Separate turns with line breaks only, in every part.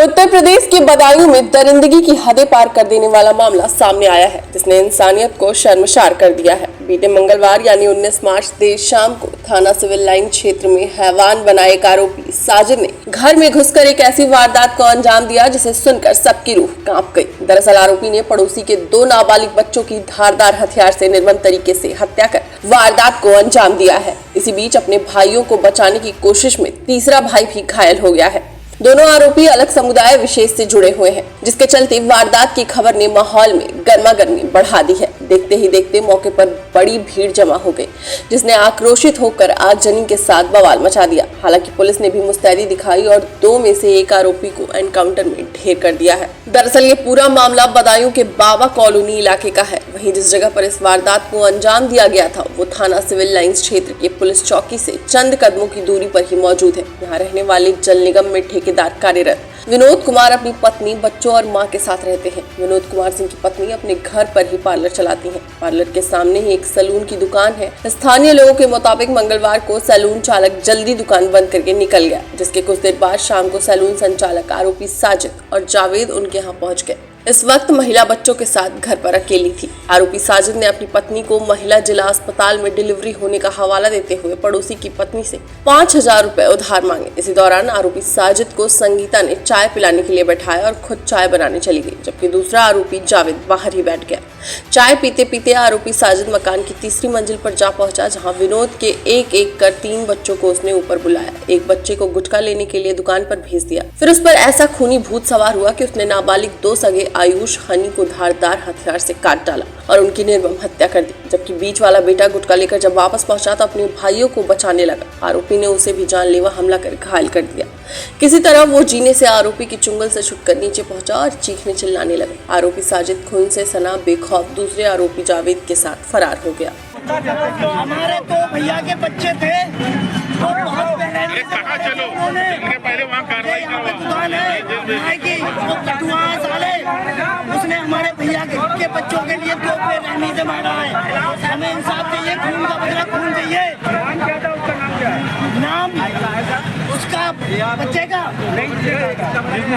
उत्तर प्रदेश के बदायूं में दरिंदगी की हदें पार कर देने वाला मामला सामने आया है, जिसने इंसानियत को शर्मसार कर दिया है। बीते मंगलवार यानी 19 मार्च देर शाम को थाना सिविल लाइन क्षेत्र में हैवान बनाए एक आरोपी साजिद ने घर में घुसकर एक ऐसी वारदात को अंजाम दिया जिसे सुनकर सबकी रूह कांप गई। दरअसल आरोपी ने पड़ोसी के 2 नाबालिग बच्चों की धारदार हथियार से निर्मम तरीके से हत्या कर वारदात को अंजाम दिया है। इसी बीच अपने भाइयों को बचाने की कोशिश में तीसरा भाई भी घायल हो गया है। दोनों आरोपी अलग समुदाय विशेष से जुड़े हुए हैं, जिसके चलते वारदात की खबर ने माहौल में गर्मागर्मी बढ़ा दी है। देखते ही देखते मौके पर बड़ी भीड़ जमा हो गई, जिसने आक्रोशित होकर आगजनी के साथ बवाल मचा दिया। हालांकि पुलिस ने भी मुस्तैदी दिखाई और 2 में से एक आरोपी को एनकाउंटर में ढेर कर दिया है। दरअसल ये पूरा मामला बदायूं के बाबा कॉलोनी इलाके का है। वहीं जिस जगह पर इस वारदात को अंजाम दिया गया था वो थाना सिविल लाइंस क्षेत्र के पुलिस चौकी से चंद कदमों की दूरी पर ही मौजूद है। यहाँ रहने वाले जल निगम में ठेकेदार कार्यरत विनोद कुमार अपनी पत्नी, बच्चों और मां के साथ रहते हैं। विनोद कुमार सिंह की पत्नी अपने घर पर ही पार्लर चलाती हैं। पार्लर के सामने ही एक सैलून की दुकान है। स्थानीय लोगों के मुताबिक मंगलवार को सैलून चालक जल्दी दुकान बंद करके निकल गया, जिसके कुछ देर बाद शाम को सैलून संचालक आरोपी साजिद और जावेद उनके यहाँ पहुँच गए। इस वक्त महिला बच्चों के साथ घर पर अकेली थी। आरोपी साजिद ने अपनी पत्नी को महिला जिला अस्पताल में डिलीवरी होने का हवाला देते हुए पड़ोसी की पत्नी से 5000 रुपए उधार मांगे। इसी दौरान आरोपी साजिद को संगीता ने चाय पिलाने के लिए बैठाया और खुद चाय बनाने चली गई, जबकि दूसरा आरोपी जावेद बाहर ही बैठ गया। चाय पीते पीते आरोपी साजिद मकान की तीसरी मंजिल पर जा पहुंचा, जहां विनोद के एक एक कर 3 बच्चों को उसने ऊपर बुलाया। एक बच्चे को गुटखा लेने के लिए दुकान पर भेज दिया। फिर उस पर ऐसा खूनी भूत सवार हुआ कि उसने नाबालिग 2 सगे आयुष हनी को धारदार हथियार से काट डाला और उनकी निर्मम हत्या कर दी। जबकि बीच वाला बेटा गुटखा लेकर जब वापस पहुंचा तो अपने भाइयों को बचाने लगा। आरोपी ने उसे भी जानलेवा हमला कर घायल कर दिया। किसी तरह वो जीने से आरोपी की चुंगल से छुटकर नीचे पहुंचा और चीखने चिल्लाने लगा। आरोपी साजिद खून से सना बेखौफ दूसरे आरोपी जावेद के साथ फरार हो गया।
हमारे 2 भैया के बच्चे थे, वो बहुत
चलो पहले वहाँ कार्रवाई
दुकान है की वो कटुआ साले, उसने हमारे भैया के बच्चों के लिए 2 पेड़ रहने से मारा है। हमें इंसाफ चाहिए, खून का बदला खून चाहिए। नाम उसका बच्चे का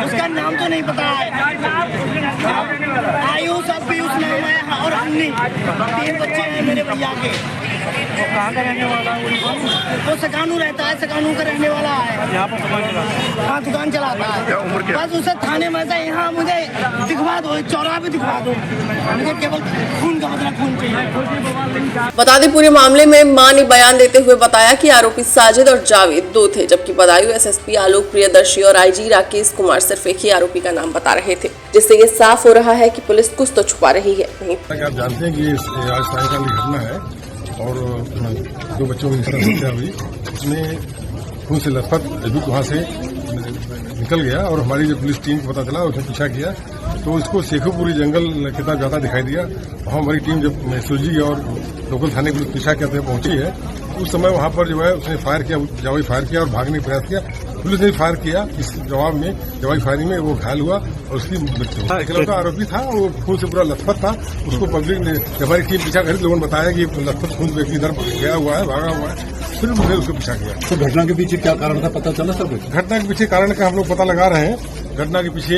उसका नाम तो नहीं पता है। आयुष और पीयूष नाम है और अन्नी 3 बच्चे हैं मेरे भैया के। वो कहाँ का रहने वाला है? वो सकानू रहता है, सकानू का रहने वाला है। यहाँ पर हाँ दुकान चलाता है। बस उसे थाने में से यहाँ मुझे दिखवा दो, चौराहे दिखवा दो। मुझे केवल खून का बदला खून चाहिए।
बता दें पूरे मामले में मां ने बयान देते हुए बताया कि आरोपी साजिद और जावेद 2 थे, जबकि बदायूं एसएसपी आलोक प्रियदर्शी और आईजी राकेश कुमार सिर्फ एक ही आरोपी का नाम बता रहे थे, जिससे ये साफ हो रहा है कि पुलिस कुछ तो छुपा रही है।
आप जानते हैं कि ये आज सायंकाल की घटना है और 2 बच्चों की हत्या हुई। उसमें खून से लथपथ अभी वहाँ से निकल गया और हमारी जो पुलिस टीम को पता चला, उसने पीछा किया तो इसको शेखोपुरी जंगल की तरफ ज्यादा दिखाई दिया। वहाँ हमारी टीम जब एसओजी और लोकल थाने पुलिस पीछा करते हुए पहुंची है, उस समय वहाँ पर जो है उसने फायर किया, जवाबी फायर किया और भागने का प्रयास किया। पुलिस ने फायर किया, इस जवाब में जवाबी फायरिंग में वो घायल हुआ और उसकी मृत्यु। इकलौता आरोपी था, वो खून से पूरा लथपथ था। उसको पब्लिक ने, हमारी टीम पीछा करी, लोगों ने बताया कि लथपथ खून व्यक्ति इधर गया हुआ है, भागा हुआ है। फिर उसने उसको पीछा किया।
तो घटना के पीछे क्या कारण था, पता चला सब?
घटना के पीछे कारण का हम लोग पता लगा रहे हैं। घटना के पीछे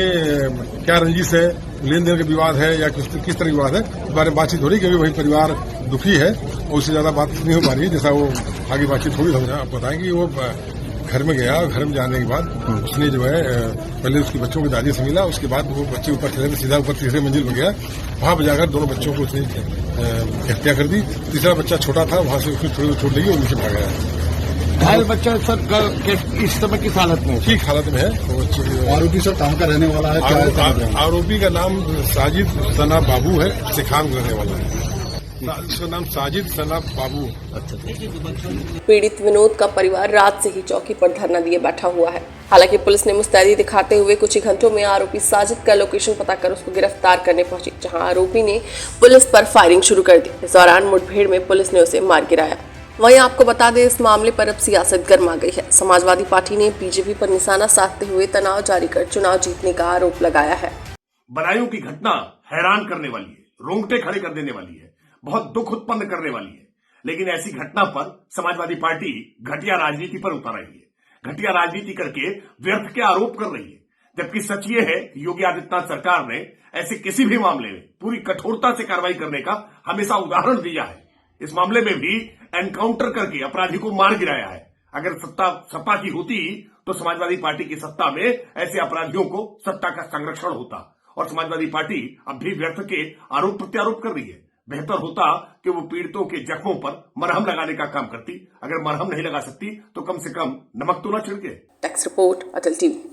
क्या रंजिश है, लेन देन का विवाद है या किस तरह विवाद है, इस बारे में बातचीत हो रही है। क्योंकि वही परिवार दुखी है और उससे ज्यादा बातचीत नहीं हो पा रही है। जैसा वो आगे बातचीत होगी हम आपको बताएंगे। वो घर में गया, घर में जाने के बाद उसने जो है पहले उसकी बच्चों की दादी से मिला, उसके बाद वो बच्चे ऊपर चले, सीधा ऊपर तीसरे मंजिल पर गया। वहां पर जाकर 2 बच्चों को उसने हत्या कर दी। तीसरा बच्चा छोटा था, वहां से उसने थोड़ी छोड़ दी और नीचे भाग गया।
घायल बच्चा सर इस समय किस हालत में? ठीक
हालत में है।
आरोपी सर कहाँ का रहने वाला है?
आरोपी का नाम साजिद सना बाबू है, सिखान रहने वाला है। इसका नाम साजिद सना बाबू।
पीड़ित विनोद का परिवार रात से ही चौकी पर धरना दिए बैठा हुआ है। हालांकि पुलिस ने मुस्तैदी दिखाते हुए कुछ ही घंटों में आरोपी साजिद का लोकेशन पता कर उसको गिरफ्तार करने पहुंची, जहां आरोपी ने पुलिस पर फायरिंग शुरू कर दी। इस दौरान मुठभेड़ में पुलिस ने उसे मार गिराया। वहीं आपको बता दें, इस मामले पर अब सियासत गर्मा गई है। समाजवादी पार्टी ने बीजेपी पर निशाना साधते हुए तनाव जारी कर चुनाव जीतने का आरोप लगाया है।
बदायूं की घटना हैरान करने वाली है, रोंगटे खड़े कर देने वाली है, बहुत दुख उत्पन्न करने वाली है। लेकिन ऐसी घटना पर समाजवादी पार्टी घटिया राजनीति पर उतर रही है, घटिया राजनीति करके व्यर्थ के आरोप कर रही है। जबकि सच ये है कि योगी आदित्यनाथ सरकार ने ऐसे किसी भी मामले में पूरी कठोरता से कार्रवाई करने का हमेशा उदाहरण दिया है। इस मामले में भी एनकाउंटर करके अपराधी को मार गिराया है। अगर सत्ता की होती तो समाजवादी पार्टी की सत्ता में ऐसे अपराधियों को सत्ता का संरक्षण होता और समाजवादी पार्टी अब भी व्यर्थ के आरोप प्रत्यारोप कर रही है। बेहतर होता कि वो पीड़ितों के जख्मों पर मरहम लगाने का काम करती। अगर मरहम नहीं लगा सकती तो कम से कम नमक तो ना छिड़के।
टेक्स्ट रिपोर्ट अटल टीवी।